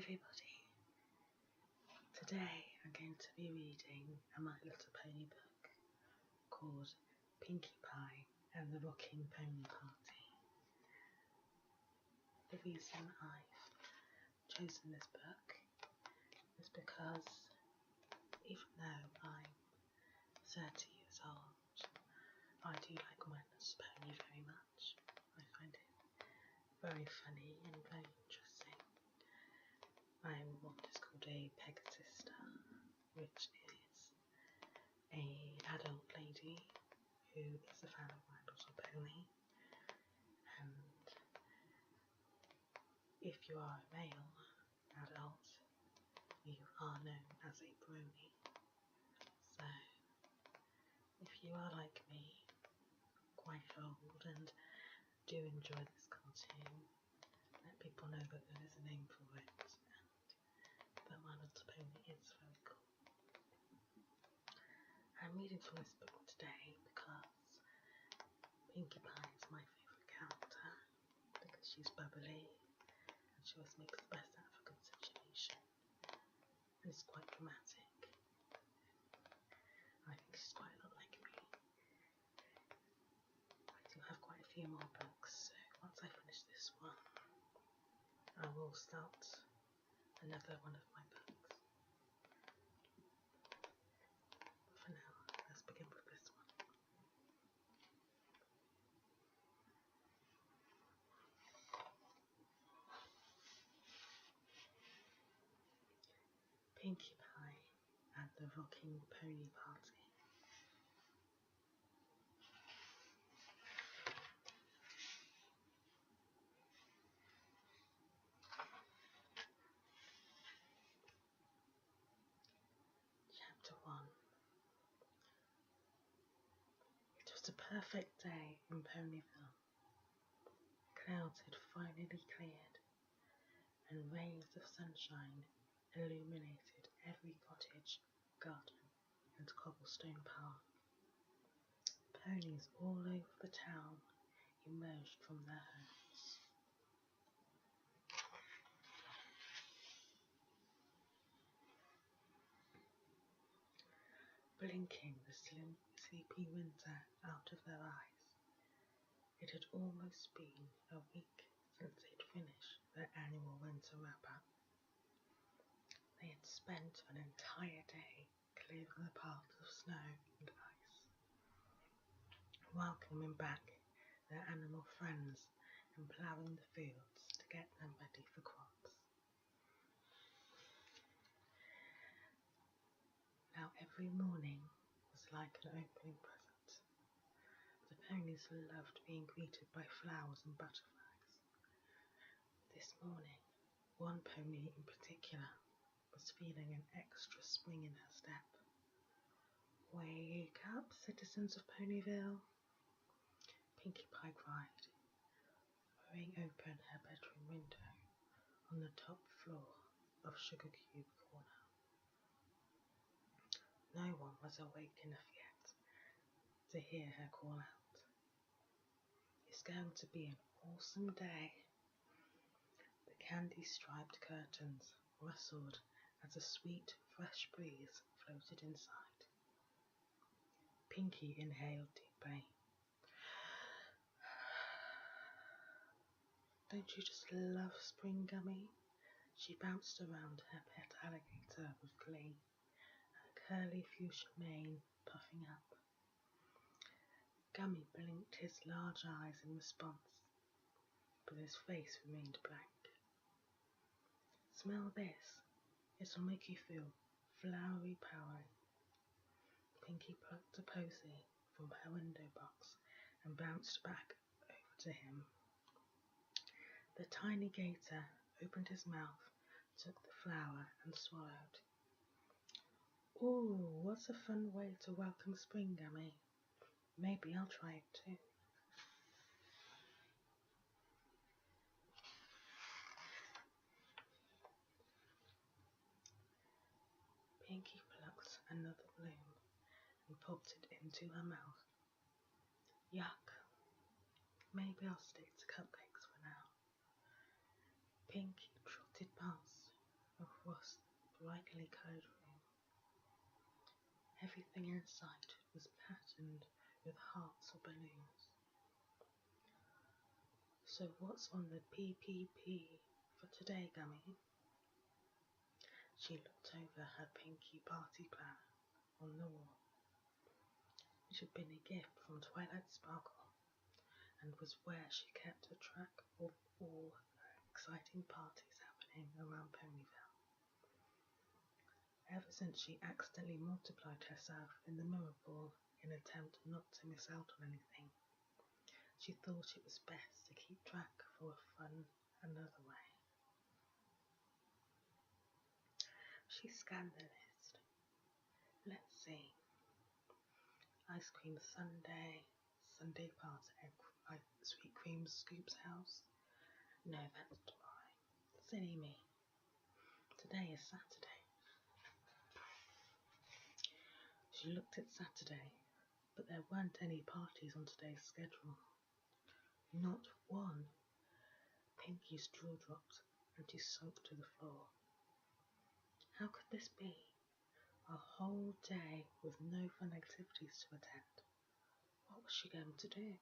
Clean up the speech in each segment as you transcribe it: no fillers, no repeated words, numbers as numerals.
everybody, today I'm going to be reading a My Little Pony book called Pinkie Pie and the Rockin Pony Party. The reason I've chosen this book is because even though I'm 30 years old, I do like My Little Pony very much. I find it very funny and very interesting. I'm what is called a Pegasus, which is an adult lady who is a fan of My Little Pony, and if you are a male adult, you are known as a brony. So if you are like me, quite old, and do enjoy this cartoon, let people know that there is a name for it, and that My Little Pony is very cool. I'm reading from this book today because Pinkie Pie is my favourite character, because she's bubbly and she always makes the best out of a good situation, and is quite dramatic. I think she's quite a lot like me. I do have quite a few more books, so once I finish this one, I will start another one of my books. But for now, let's begin with this one. Pinkie Pie and the Rockin Pony Party. Chapter 1. It was a perfect day in Ponyville. Clouds had finally cleared, and rays of sunshine illuminated every cottage, garden, and cobblestone path. Ponies all over the town emerged from their homes. Blinking the sleepy winter out of their eyes. It had almost been a week since they'd finished their annual winter wrap-up. They had spent an entire day clearing the paths of snow and ice, welcoming back their animal friends and ploughing the fields to get them ready for crops. Now every morning was like an opening present. The ponies loved being greeted by flowers and butterflies. This morning, one pony in particular was feeling an extra spring in her step. "Wake up, citizens of Ponyville," Pinkie Pie cried, throwing open her bedroom window on the top floor of Sugar Cube Corner. No one was awake enough yet to hear her call out. "It's going to be an awesome day." The candy-striped curtains rustled as a sweet, fresh breeze floated inside. Pinkie inhaled deeply. "Don't you just love spring, Gummy?" She bounced around her pet alligator with glee, her curly fuchsia mane puffing up. Gummy blinked his large eyes in response, but his face remained blank. "Smell this. It'll make you feel flowery power." Pinkie plucked a posy from her window box and bounced back over to him. The tiny gator opened his mouth, took the flower, and swallowed. "Ooh, what a fun way to welcome spring, Gummy. Maybe I'll try it too." Pinkie plucked another bloom and popped it into her mouth. "Yuck. Maybe I'll stick to cupcakes for now." Pinkie trotted past, brightly coloured room. Everything in sight was patterned with hearts or balloons. So what's on the PPP for today, Gummy? She looked over her Pinkie party planner on the wall. It had been a gift from Twilight Sparkle and was where she kept a track of all her exciting parties happening around Ponyville. Ever since she accidentally multiplied herself in the mirror ball in an attempt not to miss out on anything, she thought it was best to keep track for fun another way. She scanned the list. Let's see. Ice cream sundae, Sunday party at Sweet Cream Scoop's house. No, that's tomorrow. Silly me. Today is Saturday. She looked at Saturday, but there weren't any parties on today's schedule. Not one. Pinkie's jaw dropped and she sunk to the floor. How could this be? A whole day with no fun activities to attend. What was she going to do?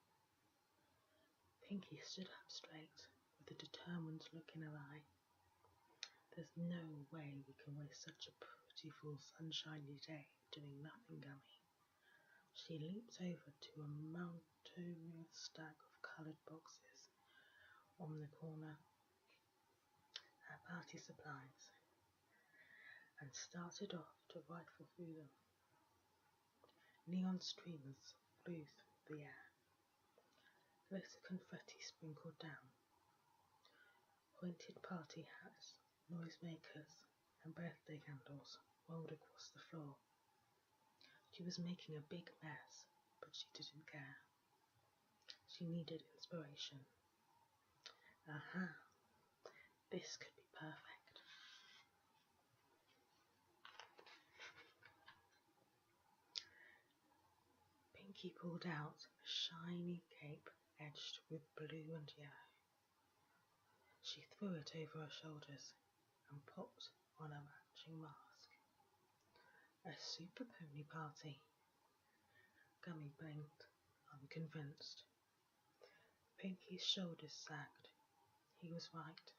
Pinkie stood up straight, with a determined look in her eye. There's no way we can waste such a beautiful, sunshiny day doing nothing, Gummy. She leaped over to a mountainous stack of coloured boxes on the corner, her party supplies, and started off to rifle through them. Neon streamers flew through the air. Glitter confetti sprinkled down. Pointed party hats, noisemakers, and birthday candles rolled across the floor. She was making a big mess, but she didn't care. She needed inspiration. Aha! This could be perfect. Pinkie pulled out a shiny cape edged with blue and yellow. She threw it over her shoulders and popped on a matching mask. A super pony party. Gummy blinked, unconvinced. Pinkie's shoulders sagged. He was right.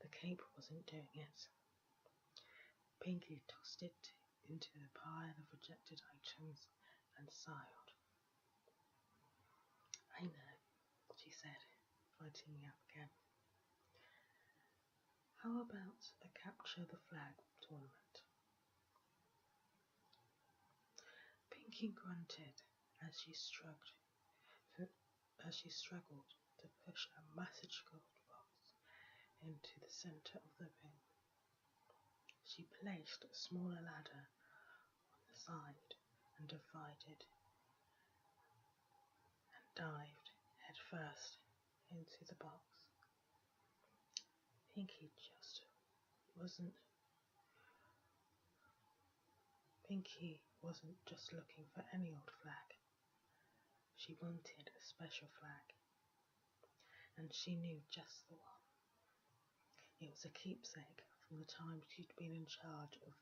The cape wasn't doing it. Pinkie tossed it into the pile of rejected items and sighed. I know, she said, brightening up again. How about a capture the flag tournament? Pinkie grunted as she struggled to push a massive gold box into the centre of the room. She placed a smaller ladder on the side and dived head first into the box. Pinkie wasn't just looking for any old flag. She wanted a special flag, and she knew just the one. It was a keepsake from the time she'd been in charge of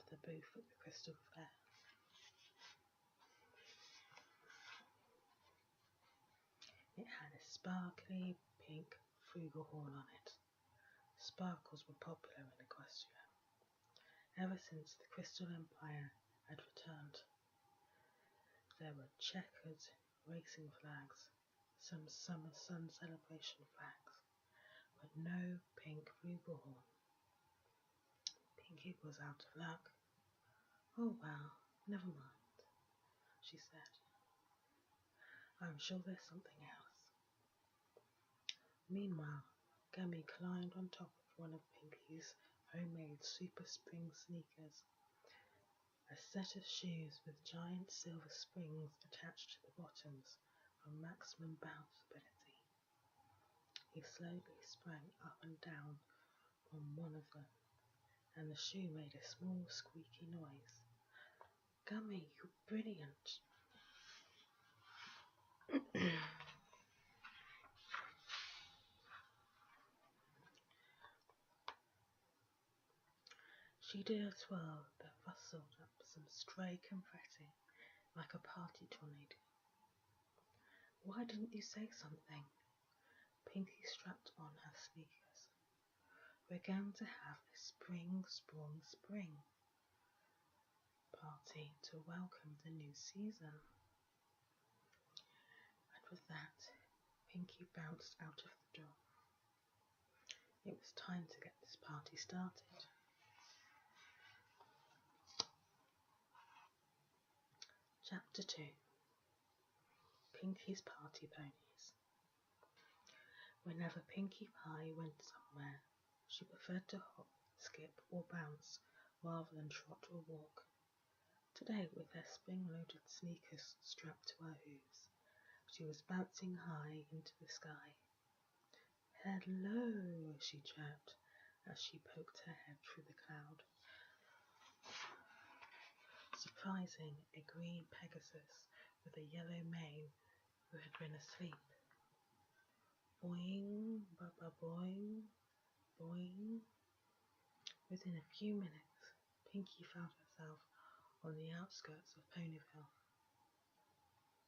the booth at the Crystal Fair. It had a sparkly pink flugelhorn on it. Sparkles were popular in Equestria ever since the Crystal Empire had returned. There were checkered racing flags, some summer sun celebration flags, but no pink flugelhorn. Pinkie was out of luck. Oh well, never mind, she said. I'm sure there's something else. Meanwhile, Gummy climbed on top of one of Pinkie's homemade super spring sneakers, a set of shoes with giant silver springs attached to the bottoms for maximum bounce ability. He slowly sprang up and down on one of them, and the shoe made a small squeaky noise. Gummy, you're brilliant. She did a twirl that rustled up some stray confetti like a party tornado. Why didn't you say something? Pinkie strapped on her sneakers. We're going to have a spring party to welcome the new season. And with that, Pinkie bounced out of the door. It was time to get this party started. Chapter 2. Pinkie's Party Ponies. Whenever Pinkie Pie went somewhere, she preferred to hop, skip, or bounce rather than trot or walk. Today, with her spring-loaded sneakers strapped to her hooves, she was bouncing high into the sky. "Hello," she chirped as she poked her head through the cloud, surprising a green Pegasus with a yellow mane who had been asleep. Boing, ba-ba-boing, boing. Within a few minutes, Pinkie found herself on the outskirts of Ponyville.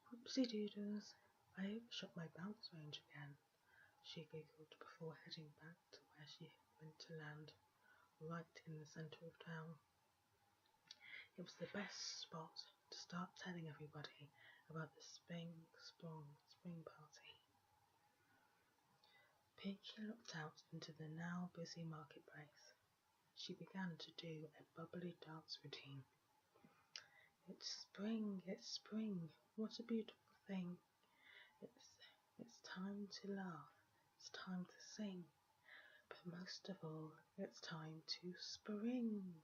"Whoopsie-doodles, I overshot my bounce range again," she giggled before heading back to where she went to land, right in the centre of town. It was the best spot to start telling everybody about the spring party. Pinkie looked out into the now busy marketplace. She began to do a bubbly dance routine. It's spring, what a beautiful thing. It's time to laugh, it's time to sing, but most of all, it's time to spring.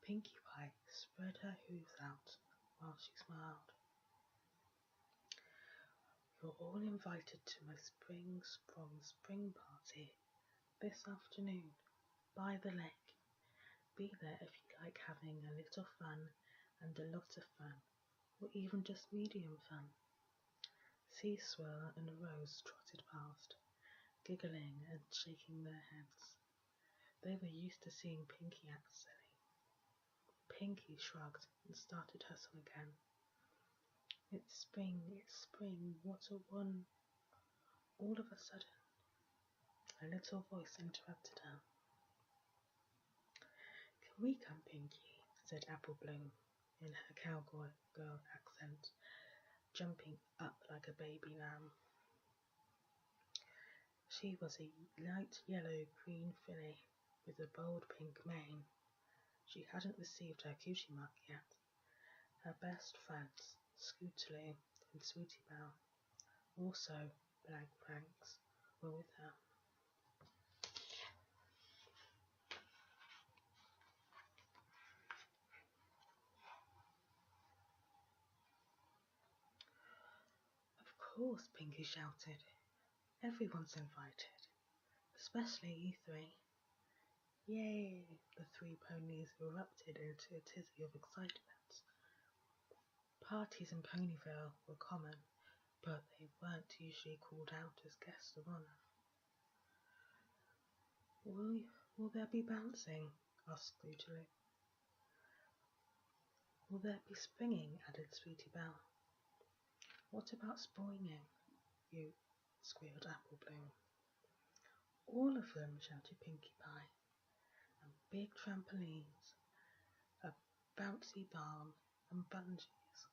Pinkie Pie spread her hooves out while she smiled. "You're all invited to my spring party this afternoon by the lake. Be there if you like having a little fun and a lot of fun, or even just medium fun." Sea Swirl and Rose trotted past, giggling and shaking their heads. They were used to seeing Pinkie act silly. Pinkie shrugged and started her song again. It's spring, what a one. All of a sudden, a little voice interrupted her. "Can we come, Pinkie?" said Apple Bloom in her cowboy girl accent, jumping up like a baby lamb. She was a light yellow-green filly with a bold pink mane. She hadn't received her cutie mark yet. Her best friends, Scootaloo and Sweetie Belle, also blank blanks, were with her. "Of course," Pinkie shouted. "Everyone's invited, especially you three." "Yay!" The three ponies erupted into a tizzy of excitement. Parties in Ponyville were common, but they weren't usually called out as guests of honour. Will there be bouncing?" asked Scootaloo. "Will there be springing?" added Sweetie Belle. "What about springing?" you squealed Apple Bloom. "All of them," shouted Pinkie Pie. "And big trampolines, a bouncy barn, and bungees.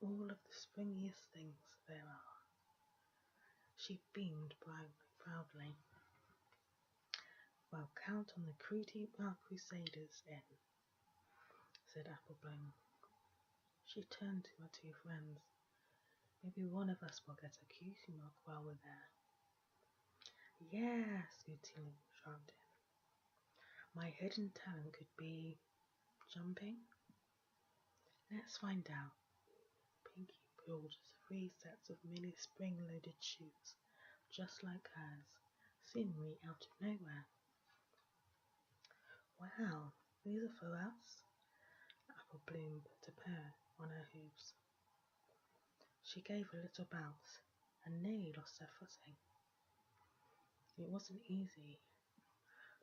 All of the springiest things there are." She beamed proudly. "Well, count on the Crusaders in," said Apple Bloom. She turned to her two friends. "Maybe one of us will get a cutie mark while we're there." "Yeah," Scootaloo chimed in. "My hidden talent could be jumping." "Let's find out." Pinkie pulled 3 sets of mini spring-loaded shoes, just like hers, seemingly out of nowhere. "Wow, these are for us?" Apple Bloom put a pair on her hooves. She gave a little bounce and nearly lost her footing. It wasn't easy.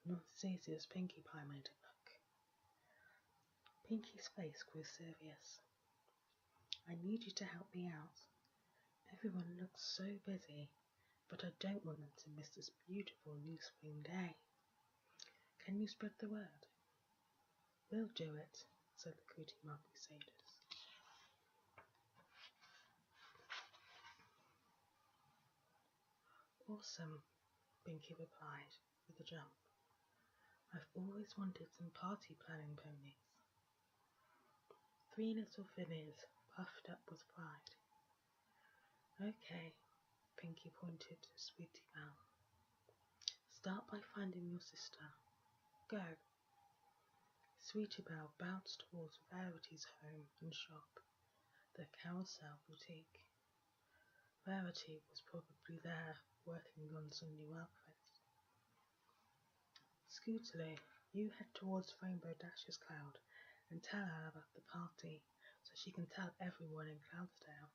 not as easy as Pinkie Pie made it look. Pinkie's face grew serious. I need you to help me out. Everyone looks so busy, but I don't want them to miss this beautiful new spring day. Can you spread the word? We'll do it, said the Cootie Mar Crusaders. Awesome, Pinkie replied with a jump. I've always wanted some party planning ponies. 3 little fillies puffed up with pride. Okay, Pinkie pointed to Sweetie Belle. Start by finding your sister. Go. Sweetie Belle bounced towards Rarity's home and shop, the Carousel Boutique. Rarity was probably there, working on some new outfits. Scootaloo, you head towards Rainbow Dash's cloud and tell her about the party, so she can tell everyone in Cloudsdale.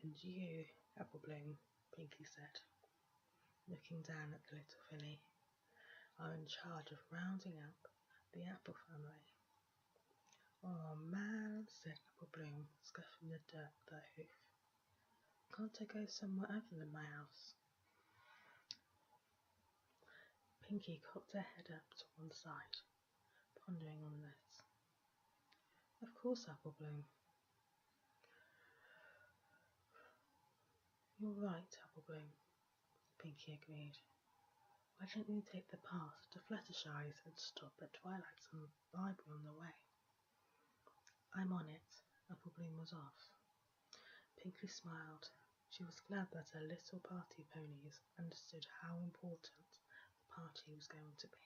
And you, Apple Bloom, Pinkie said, looking down at the little filly, are in charge of rounding up the Apple family. Oh man, said Apple Bloom, scuffing the dirt with her hoof. Can't I go somewhere other than my house? Pinkie cocked her head up to one side, pondering on this. Of course, Apple Bloom. You're right, Apple Bloom, Pinkie agreed. Why don't you take the path to Fluttershy's and stop at Twilight's Library on the way? I'm on it. Apple Bloom was off. Pinkie smiled. She was glad that her little party ponies understood how important the party was going to be.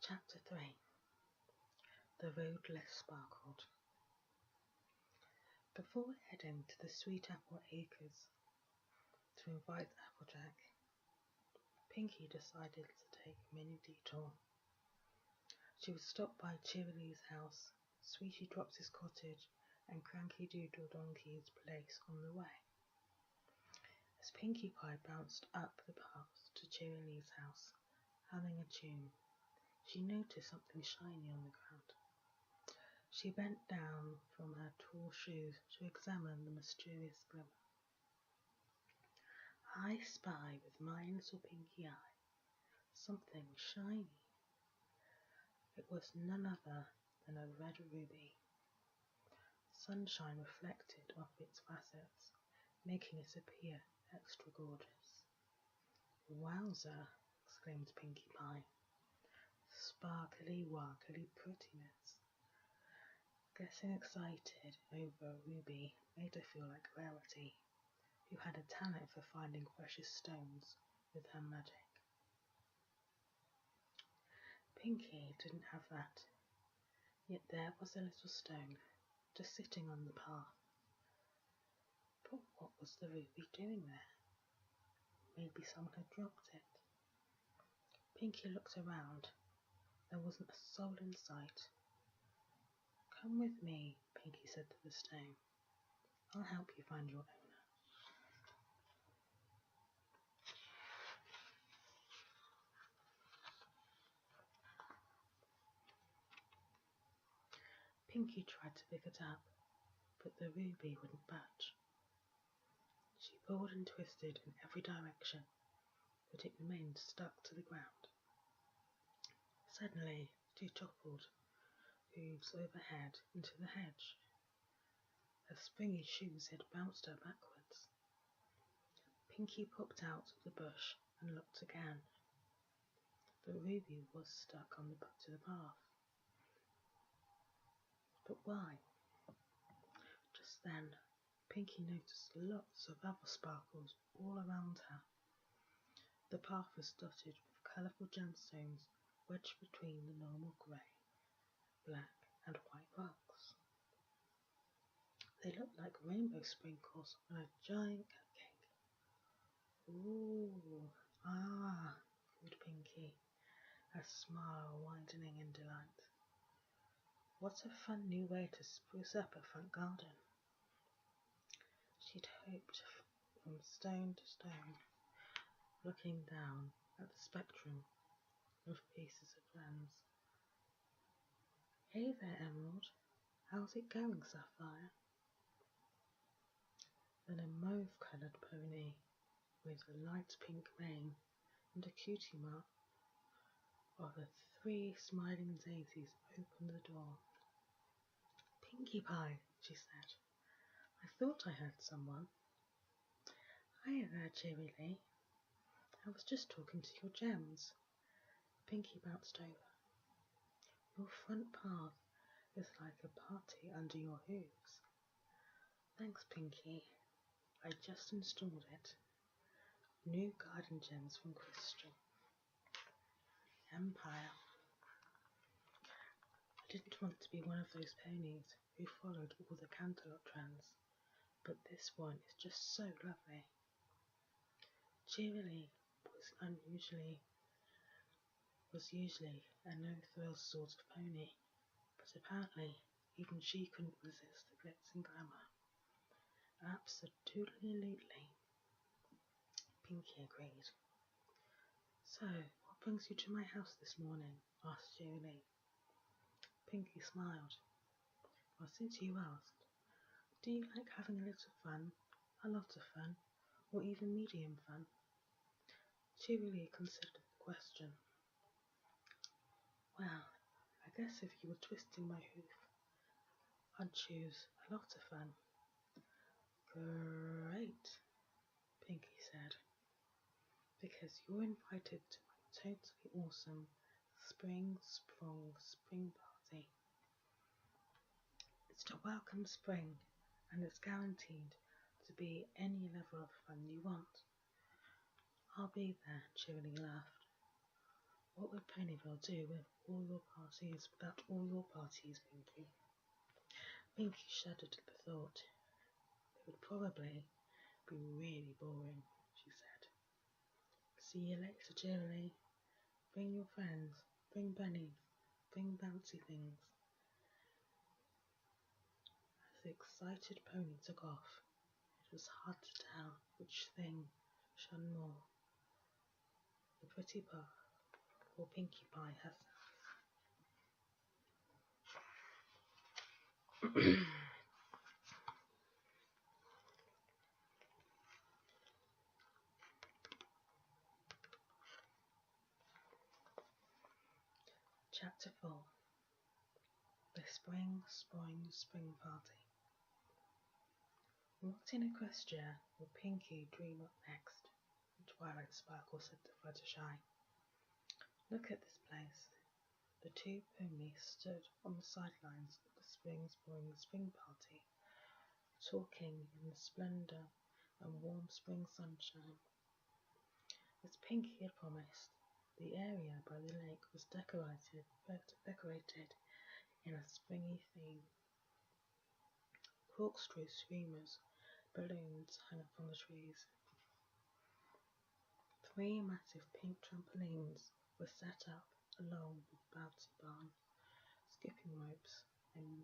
Chapter 3. The Road Less Sparkled. Before heading to the Sweet Apple Acres to invite Applejack, Pinkie decided to take a mini detour. She was stopped by Cheerilee's house, Sweetie Drops's cottage, and Cranky Doodle Donkey's place on the way. As Pinkie Pie bounced up the path to Cheerilee's house, humming a tune, she noticed something shiny on the ground. She bent down from her tall shoes to examine the mysterious glimmer. I spy with my little pinky eye something shiny. It was none other than a red ruby. Sunshine reflected off its facets, making it appear extra gorgeous. Wowzer! Exclaimed Pinkie Pie. Sparkly, warkly prettiness. Getting excited over a ruby made her feel like Rarity, who had a talent for finding precious stones with her magic. Pinkie didn't have that, yet there was a little stone, just sitting on the path. But what was the ruby doing there? Maybe someone had dropped it. Pinkie looked around. There wasn't a soul in sight. Come with me, Pinkie said to the stone. I'll help you find your owner. Pinkie tried to pick it up, but the ruby wouldn't budge. She pulled and twisted in every direction, but it remained stuck to the ground. Suddenly, she toppled, hooves overhead, into the hedge. Her springy shoes had bounced her backwards. Pinkie popped out of the bush and looked again. The ruby was stuck on to the path. But why? Just then, Pinkie noticed lots of other sparkles all around her. The path was dotted with colourful gemstones wedged between the normal grey, black and white rocks. They looked like rainbow sprinkles on a giant cupcake. Ooh, Ah, called Pinkie, her smile widening in delight. What a fun new way to spruce up a front garden. She'd hoped from stone to stone, looking down at the spectrum of pieces of lens. Hey there, Emerald. How's it going, Sapphire? Then a mauve-coloured pony with a light pink mane and a cutie mark of the 3 smiling daisies opened the door. Pinkie Pie, she said. I thought I heard someone. Hiya there, cheerily. I was just talking to your gems. Pinkie bounced over. Your front path is like a party under your hooves. Thanks, Pinkie. I just installed it. New garden gems from Crystal. Empire. I didn't want to be one of those ponies who followed all the cantaloupe trends, but this one is just so lovely. Cheerily was usually a no-frills sort of pony, but apparently even she couldn't resist the glitz and glamour. Absolutely, Pinkie agreed. So, what brings you to my house this morning? Asked Cheerily. Pinkie smiled. Well, since you asked, do you like having a little fun, a lot of fun, or even medium fun? Cheerily considered the question. Well, I guess if you were twisting my hoof, I'd choose a lot of fun. Great, Pinkie said, because you're invited to my totally awesome spring party. It's to welcome spring, and it's guaranteed to be any level of fun you want. I'll be there, Cheerily laughed. What would Ponyville do without all your parties, Pinkie? Pinkie shuddered at the thought. It would probably be really boring, she said. See you later, Cheerily. Bring your friends, bring bunnies, bring bouncy things. As the excited pony took off, it was hard to tell which thing shone more, the pretty puff or Pinkie Pie herself. Chapter 4. The Spring Party. What in Equestria will Pinkie dream up next? Twilight Sparkle said to Fluttershy. Look at this place. The 2 ponies stood on the sidelines of the spring party, talking in the splendour and warm spring sunshine. As Pinkie had promised, the area by the lake was decorated in a springy theme. Corkscrew streamers, balloons hung up from the trees. 3 massive pink trampolines were set up along with bouncy barn, skipping ropes, and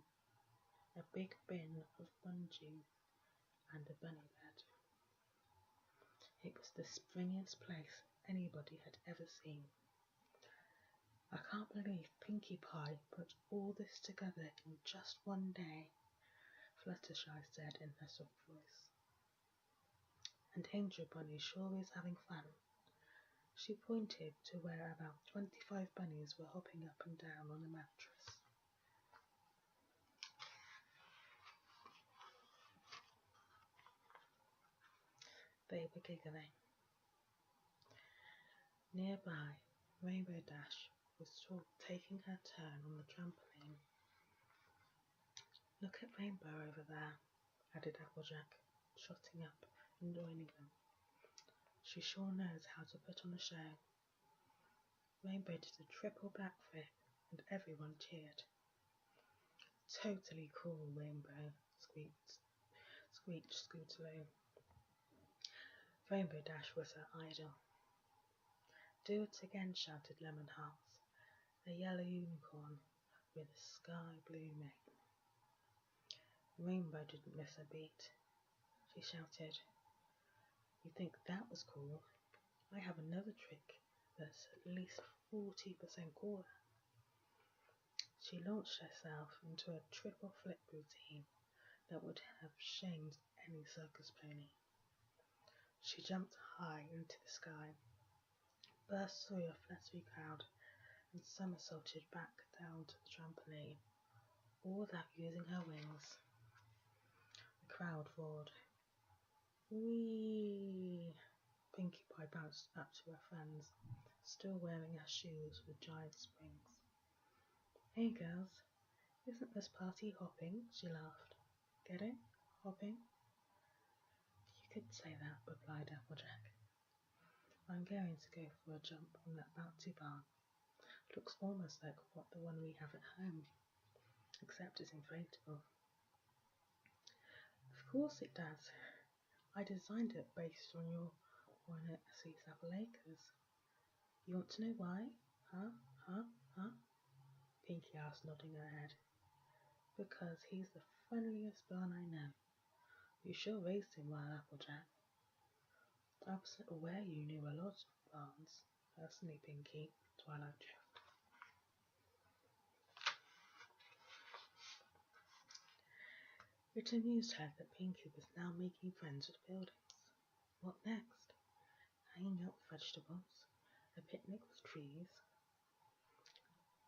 a big bin of bungee and a bunny bed. It was the springiest place anybody had ever seen. I can't believe Pinkie Pie put all this together in just one day, Fluttershy said in her soft voice. And Angel Bunny sure is having fun. She pointed to where about 25 bunnies were hopping up and down on a mattress. They were giggling. Nearby, Rainbow Dash was taking her turn on the trampoline. Look at Rainbow over there, added Applejack, trotting up and joining them. She sure knows how to put on a show. Rainbow did a triple backflip and everyone cheered. Totally cool, Rainbow, squeaked Scootaloo. Rainbow Dash was her idol. Do it again, shouted Lemonheart, a yellow unicorn with a sky blue mane. Rainbow didn't miss a beat. She shouted, "You think that was cool? I have another trick that's at least 40% cooler." She launched herself into a triple flip routine that would have shamed any circus pony. She jumped high into the sky, burst through a fluttery crowd, and somersaulted back down to the trampoline, all without using her wings. The crowd roared. "Whee!" Pinkie Pie bounced up to her friends, still wearing her shoes with giant springs. "Hey girls, isn't this party hopping?" she laughed. "Get it? Hopping?" "You could say that," replied Applejack. "I'm going to go for a jump on that bouncy barn. Looks almost like the one we have at home, except it's inflatable." "Of course it does. I designed it based on your one at Sea Apple Acres. You want to know why? Huh? Pinkie asked, nodding her head. "Because he's the friendliest barn I know. You sure raised him well, Applejack." "I wasn't aware you knew a lot of barns, personally, Pinkie," Twilight joked. It amused her that Pinkie was now making friends with buildings. What next? Hanging out with vegetables? A picnic with trees?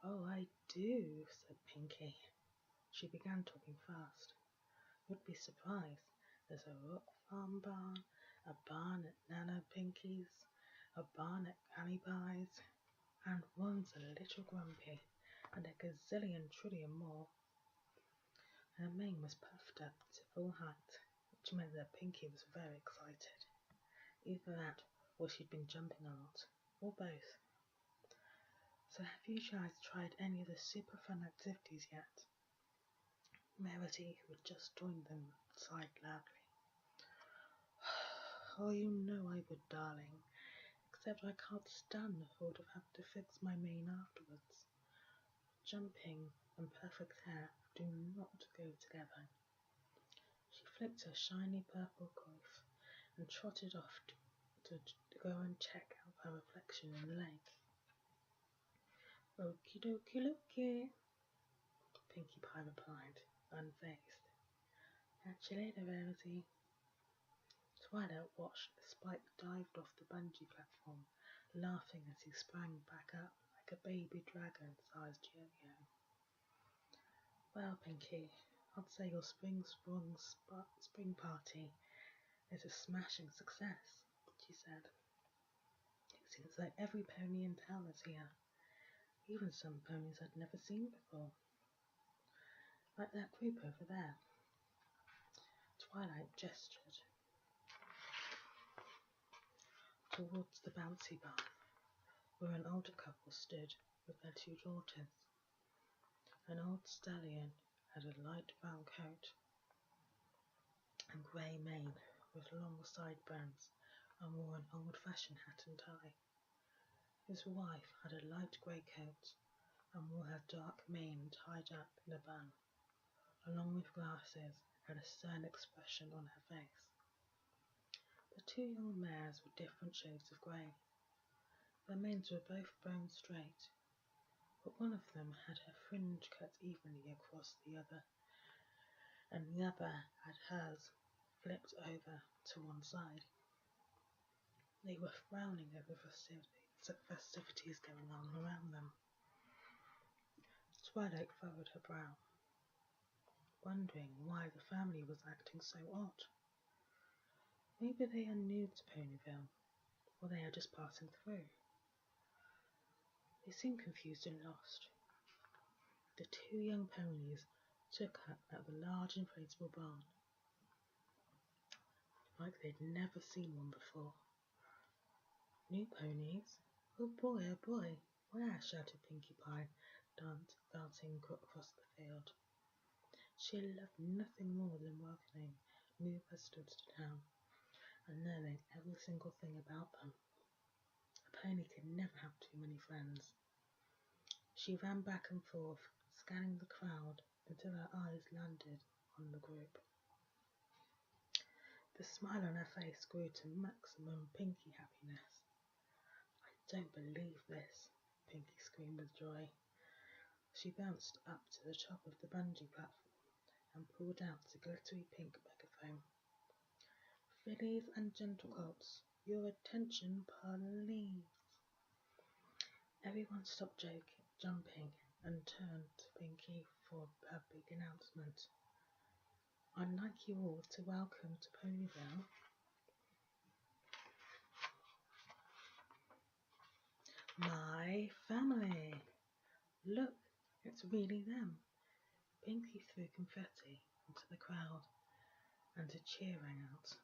"Oh, I do," said Pinkie. She began talking fast. "You'd be surprised. There's a rock farm barn, a barn at Nana Pinkie's, a barn at Annie Pie's, and one's a little grumpy, and a gazillion trillion more." Her mane was puffed up to full height, which meant that Pinkie was very excited. Either that, or she'd been jumping a lot, or both. "So have you guys tried any of the super fun activities yet?" Merity, who had just joined them, sighed loudly. "Oh, you know I would, darling, except I can't stand the thought of having to fix my mane afterwards. Jumping and perfect hair do not go together." She flicked her shiny purple coif and trotted off to go and check out her reflection in the lake. "Okie dokie dokie," Pinkie Pie replied, unfazed. "Catch you later, Rarity." Twilight watched as Spike dived off the bungee platform, laughing as he sprang back up like a baby dragon-sized yo-yo. "Well, Pinkie, I'd say your spring party is a smashing success," she said. "It seems like every pony in town is here, even some ponies I'd never seen before. Like that group over there." Twilight gestured towards the bouncy barn, where an older couple stood with their two daughters. An old stallion had a light brown coat and grey mane with long sideburns and wore an old-fashioned hat and tie. His wife had a light grey coat and wore her dark mane tied up in a bun, along with glasses and a stern expression on her face. The two young mares were different shades of grey. Their manes were both bone straight, but one of them had her fringe cut evenly across the other, and the other had hers flipped over to one side. They were frowning over festivities going on around them. Twilight furrowed her brow, wondering why the family was acting so odd. Maybe they are new to Ponyville, or they are just passing through. They seemed confused and lost. The two young ponies took up at the large inflatable barn, like they'd never seen one before. "New ponies? Oh boy, where?" shouted Pinkie Pie, darting across the field. She loved nothing more than welcoming new residents to town and knowing every single thing about them. pony can never have too many friends. She ran back and forth, scanning the crowd until her eyes landed on the group. The smile on her face grew to maximum Pinkie happiness. "I don't believe this," Pinkie screamed with joy. She bounced up to the top of the bungee platform and pulled out the glittery pink megaphone. "Fillies and gentle colts, your attention, please." Everyone stopped jumping and turned to Pinkie for her big announcement. "I'd like you all to welcome to Ponyville my family. Look, it's really them." Pinkie threw confetti into the crowd and a cheer rang out.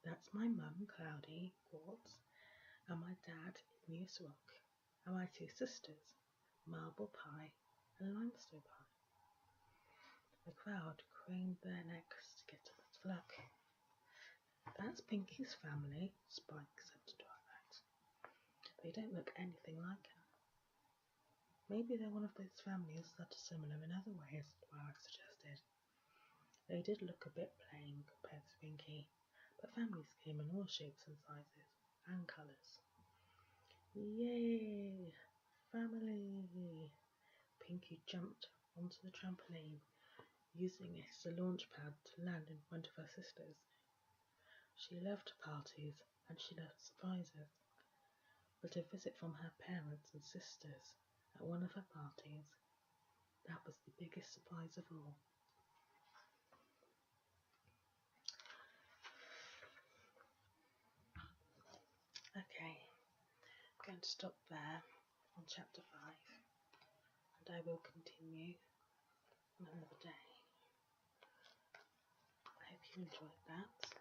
"That's my mum, Cloudy Quartz, and my dad, Igneous Rock, and my two sisters, Marble Pie and Limestone Pie." The crowd craned their necks to get a better look. "That's Pinkie's family," Spike said to Twilight. "They don't look anything like her." "Maybe they're one of those families that are similar in other ways," Twilight suggested. They did look a bit plain compared to Pinkie, but families came in all shapes and sizes and colours. "Yay! Family!" Pinkie jumped onto the trampoline, using it as a launch pad to land in front of her sisters. She loved parties and she loved surprises, but a visit from her parents and sisters at one of her parties, that was the biggest surprise of all. Okay, I'm going to stop there on chapter 5, and I will continue on another day. I hope you enjoyed that.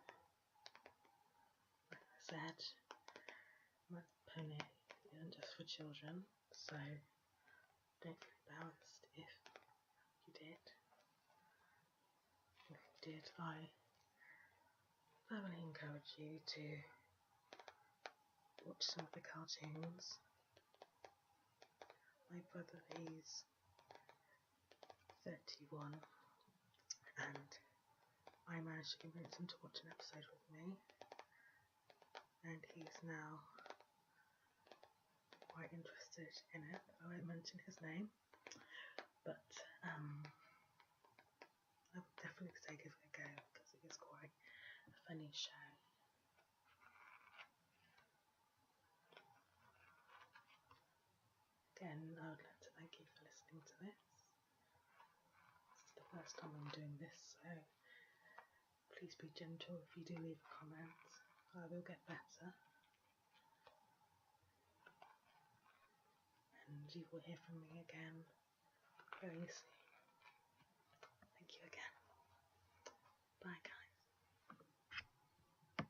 Like I said, my pony isn't just for children, so don't feel embarrassed if you did. If you did, I thoroughly encourage you to watch some of the cartoons. My brother is 31 and I managed to convince him to watch an episode with me, and he's now quite interested in it. I won't mention his name, but I would definitely say give it a go because it is quite a funny show. Again, I would like to thank you for listening to this. This is the first time I'm doing this, so please be gentle if you do leave a comment. I will get better. And you will hear from me again very soon.